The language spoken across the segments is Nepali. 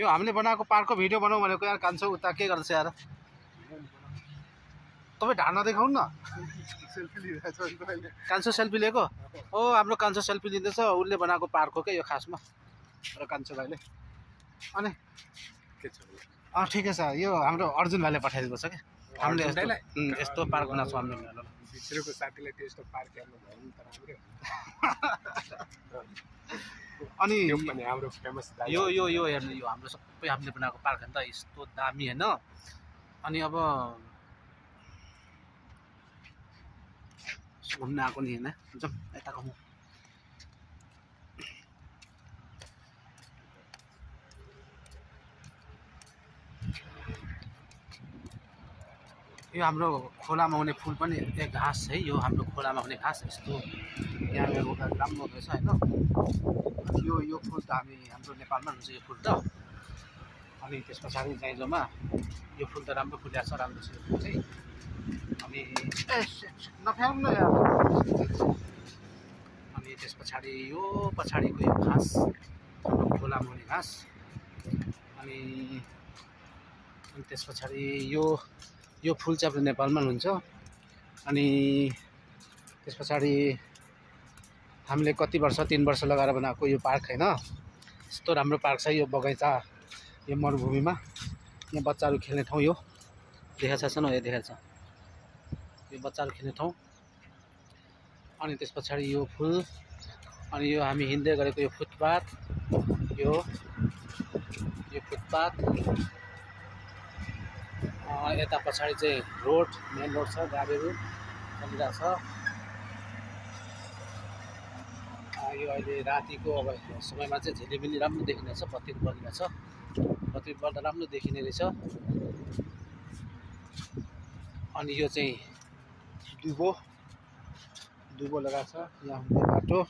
यो हामीले बनाएको पार्कको भिडियो बनाऊ भनेको यार कान्छो उता के गर्छ यार तपाईँ ढाड्न देखाउनु न कान्छो सेल्फी लिएको ओ हाम्रो कान्छो सेल्फी लिँदैछ उसले बनाएको पार्क हो क्या यो खासमा र कान्छो भाइले अनि ठिकै छ यो हाम्रो अर्जुन भाइले पठाइदिएको छ क्या हामीले यस्तो पार्क बनाएको छौँ हामीले भित्रको साथीलाई त्यस्तो पार्क हेर्नु भयो नि त राम्रो अनि हाम्रो फेमस यो यो यो हेर्नु यो हाम्रो सबै हामीले बनाएको पार्क हो नि त यस्तो दामी होइन अनि अब घुम्न आएको नि होइन जाउँ यता घुमौँ यो हाम्रो खोलामा हुने फुल पनि एक घाँस है यो हाम्रो खोलामा हुने घाँस यस्तो यहाँ राम्रो रहेछ होइन यो फुल त हाम्रो नेपालमा हुन्छ यो फुल त अनि त्यस पछाडि जाइजोमा यो फुल त राम्रो फुलेको छ राम्रो छ यो फुल चाहिँ अनि नफ्याउनु न यार अनि त्यस पछाडि यो पछाडिको यो घाँस हाम्रो खोलामा हुने घाँस अनि त्यस पछाडि यो फुल चाहिँ हाम्रो नेपालमा हुन्छ अनि त्यस पछाडि हामीले कति वर्ष 3 वर्ष लगाएर बनाएको यो पार्क होइन यस्तो राम्रो पार्क छ यो बगैँचा यो मरुभूमिमा यहाँ बच्चाहरू खेल्ने ठाउँ यो देखाएको छ न यो देखाएको छ यो बच्चाहरू खेल्ने ठाउँ अनि त्यस पछाडि यो फुल अनि यो हामी हिँड्दै गरेको यो फुटपाथ यो फुटपाथ यता पछाडि चाहिँ रोड मेन रोड छ गाडीहरू चलिरहेको छ यो अहिले रातिको अब समयमा चाहिँ झिलिमिली राम्रो देखिँदैछ बत्ती बलिरहेको छ बत्ती बल्दा राम्रो देखिने रहेछ अनि यो चाहिँ दुबो लगाएको छ यहाँ हुने बाटो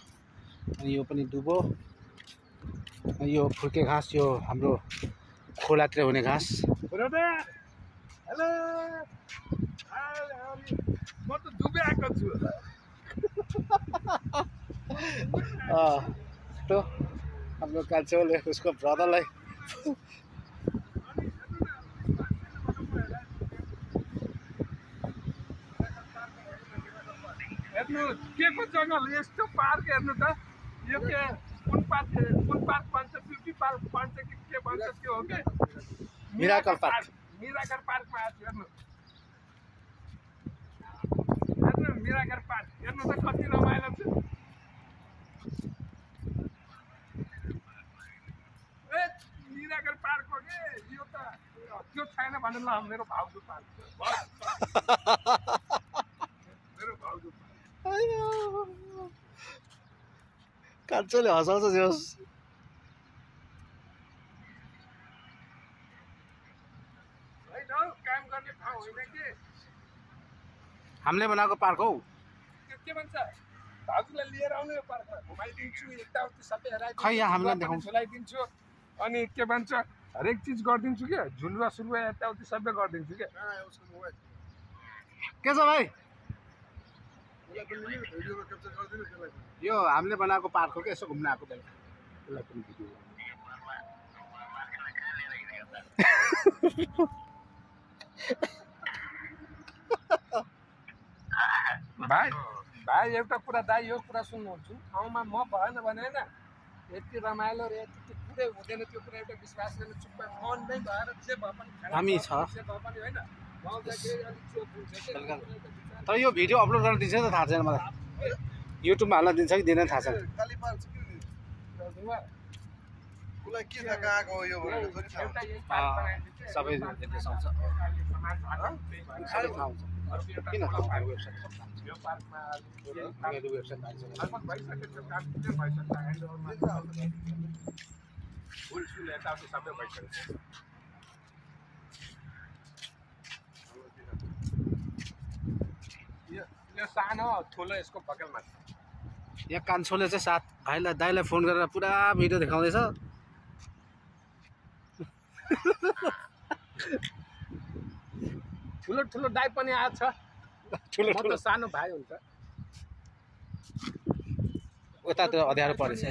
अनि यो पनि दुबो यो फुर्के घाँस यो हाम्रो खोलातिर हुने घाँस हेलो म त दुबे आएको छु हाम्रो कान्छोले उसको ब्रदरलाई हेर्नु के को जङ्गल यस्तो पार्क हेर्नु त यो के कुन पार्क भन्छ ब्युटी पार्क भन्छ कि के भन्छ त्यो हो क्या मिराकल पार्क पार्कमा आएको हेर्नु मिराकल पार्क हेर्नु त कति रमाइलो छ ए मिराकल पार्क हो कि यो त त्यो छैन भने ल मेरो भाउजू पार्क मेरो भाउजू कान्छोले हँसाउँछ जोस् काम गर्ने ठाउँ होइन कि हामीले बनाएको पार्क हौ के भन्छ भाउजूलाई लिएर आउनु यो पार्कमा घुमाइदिन्छु यताउति सबै हेराइदिन्छु खै यहाँ हामीलाई देखाउँछु झुलाइदिन्छु अनि के भन्छ हरेक चिज गरिदिन्छु क्या झुलुवा सुलुवा यताउति सबै गरिदिन्छु क्या के छ भाइ यो हामीले बनाएको पार्क हो क्या यसो घुम्न आएको त्यसलाई पनि भिडियो भाइ एउटा कुरा दाइ यो कुरा सुन्नुहुन्छ ठाउँमा म भएन भने होइन यति रमाइलो र यति पुरै हुँदैन त्यो कुरा एउटा विश्वास गर्ने चुप्पा मनमै भएर जे भए पनि हामी छ जे भए पनि होइन तर यो भिडियो अपलोड गर्न दिन्छ त थाहा छैन मलाई युट्युबमा हाल्न दिन्छ कि दिँदैन थाहा छैन सबै देखाउँछ किन यो सानो ठुलो यसको बगलमा यहाँ कान्छोले चाहिँ साथ भाइलाई दाइलाई फोन गरेर पुरा भिडियो देखाउँदैछ ठुलो ठुलो दाइ पनि आएको छ ठुलो ठुलो सानो भाइ हुन्छ उतातिर अँध्यारो परेछ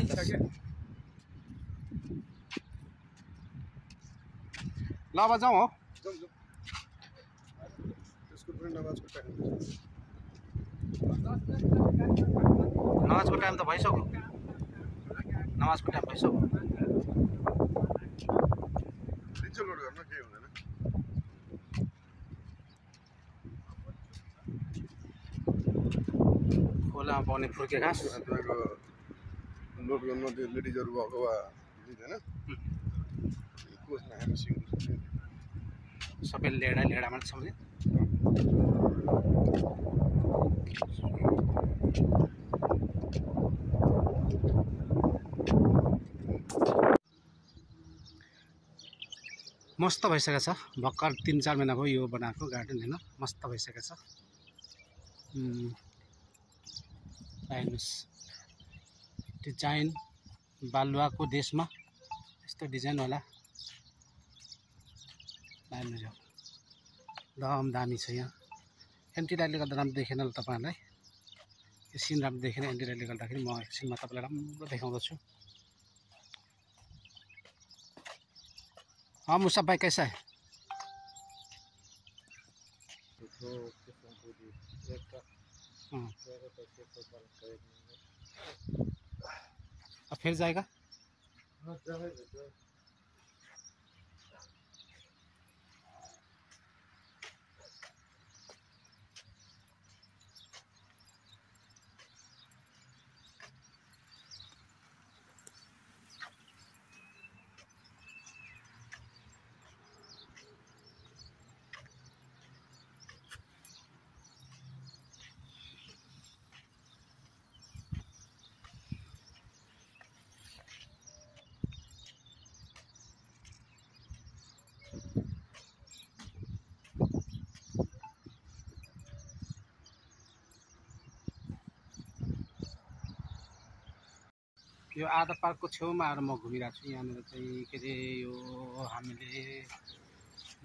ल अब जाउँ हो जाउँ जाउँ त्यसको पनि नमाजको टाइम नमाजको टाइम त भइसक्यो नमाजको टाइम भइसक्यो लिन्छ लोड गर्न केही हुँदैन खोलामा पाउने फुर्के घाँस तपाईँको लोड गर्न त्यो लेडिजहरू भएको भए लिँदैन कोसमा हामी सिङ्गल सबै लेडा मात्रै छ भने मस्त भइसकेको छ भर्खर 3-4 महिना भयो यो बनाएको गार्डन होइन मस्त भइसकेको छ हेर्नुहोस् डिजाइन बालुवाको देशमा यस्तो डिजाइन होला हेर्नुहोस् दम दामी छ यहाँ एन्टी लाइटले गर्दा राम्रो देखेन ल तपाईँहरूलाई यो सिन राम्रो देखेन एन्टी लाइटले गर्दाखेरि म एकछिनमा तपाईँलाई राम्रो देखाउँदछु हाँ मुसा भाई कैसा है अब फिर जाएगा यो आधा पार्कको छेउमा आएर म घुमिरहेको छु यहाँनिर चाहिँ के अरे यो हामीले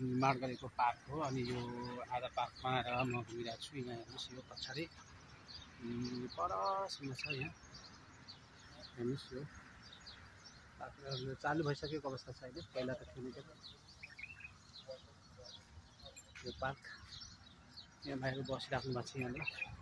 निर्माण गरेको पार्क हो अनि यो आधा पार्कमा आएर म घुमिरहेको छु यहाँ हेर्नुहोस् यो पछाडि परसम्म छ यहाँ हेर्नुहोस् यो पार्क चालु भइसकेको अवस्था छ अहिले पहिला त थिएन यो पार्क यहाँ बाहिर बसिराख्नु भएको छ यहाँनिर